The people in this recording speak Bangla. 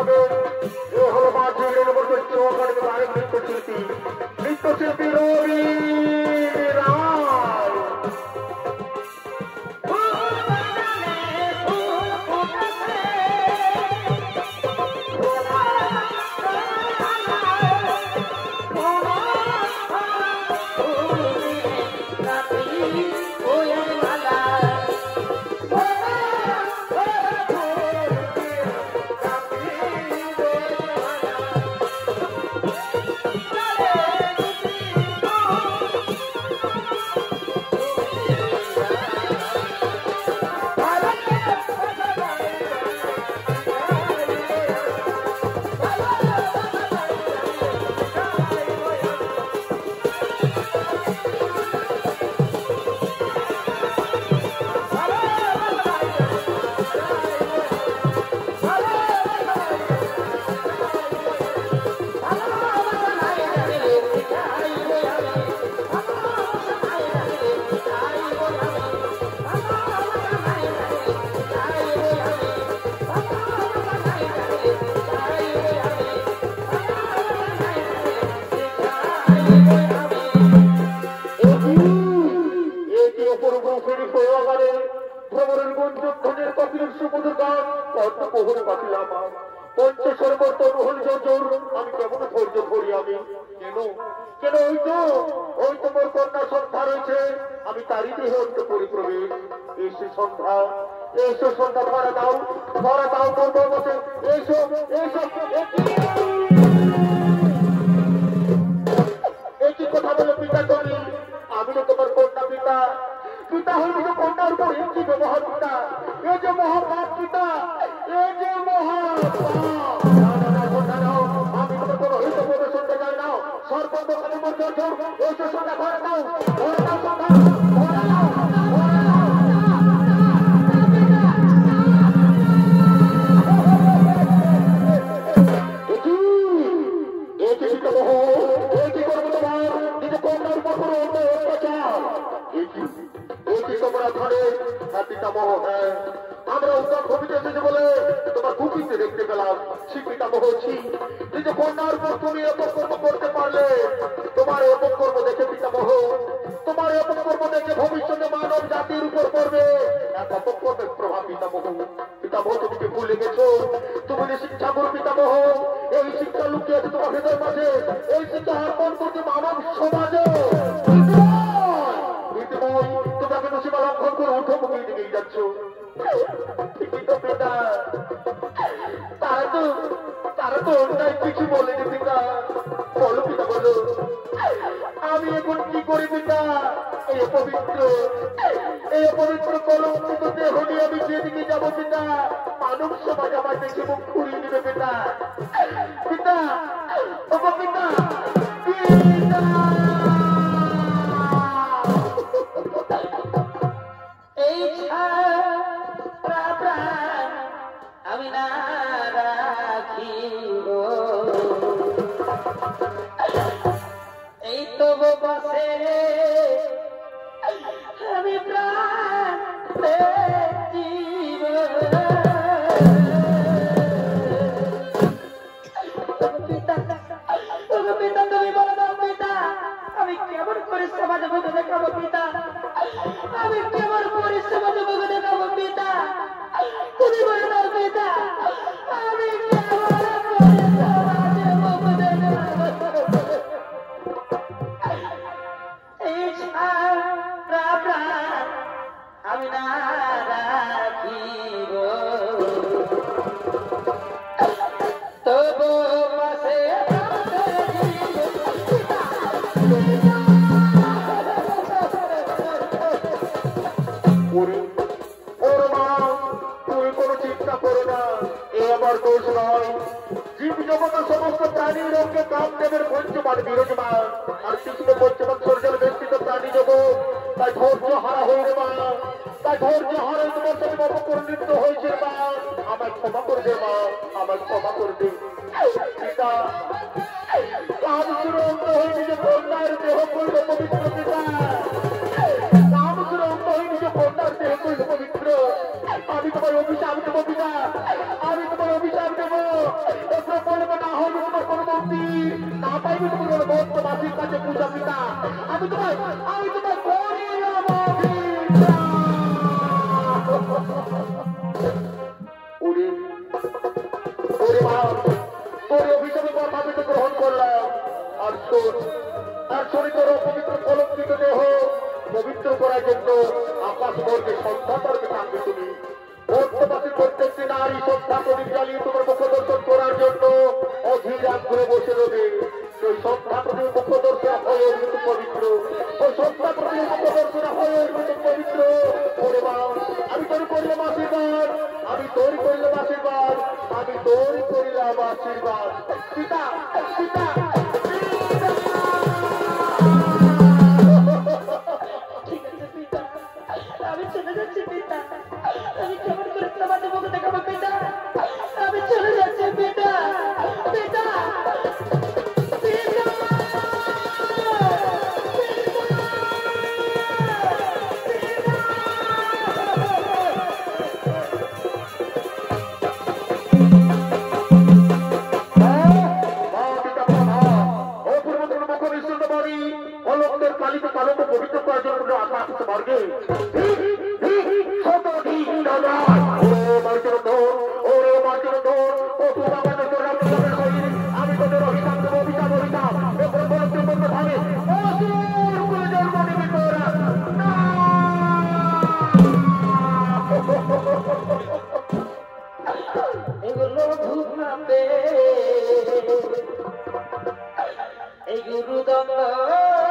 দেখাবে এ হলো মাঝে নম্বর চৌকাঠে আরেক নৃত্যশিল্পী রবি রায়। আমি তোমার বর্তমাসীর কাছে পূজা পিতা আমি তোমার করিলাম ওরে ওরে মা তোর অভিশাপে কথা আমি তো গ্রহণ করলাম আর শোন আর শরীর তোর অপবিত্র কলঙ্কিত দেহ পবিত্র করার জন্য আকাশ বর্গে সন্ধ্যাতর্কে থাকবে তুমি বর্তমাসীর প্রত্যেকটি নারী সন্ধ্যা প্রদীপ জ্বালিয়ে তোমার মুখ দর্শন করার জন্য অধীর আগ্রহে বসে রবে ওই সন্ধ্যা প্রদীপ মুখ দর্শন হয়ে কিন্তু পবিত্র ওই সন্ধ্যা প্রদীপ মুখ দর্শন হয়ে কিন্তু পবিত্র ওরে মা আমি তোর করলাম আশীর্বাদ আমি তোর করলাম আশীর্বাদ আমি তোর করিলাম আশীর্বাদ পিতা পিতা আমি চলে যাচ্ছি পিতা আমি কেমন করে তোমাদের মুখ দেখাবো পিতা আমি চলে যাচ্ছি পিতা পিতা কালিতে কালকে পবিত্র করার জন্য আকাশ মার্গে আমি তোদের অভিশাপ অভিশাপ অভিশাপ ভাবে জন্ম নেবে তোরা এগুলো ঘুমাবে এই গুরু দন্ড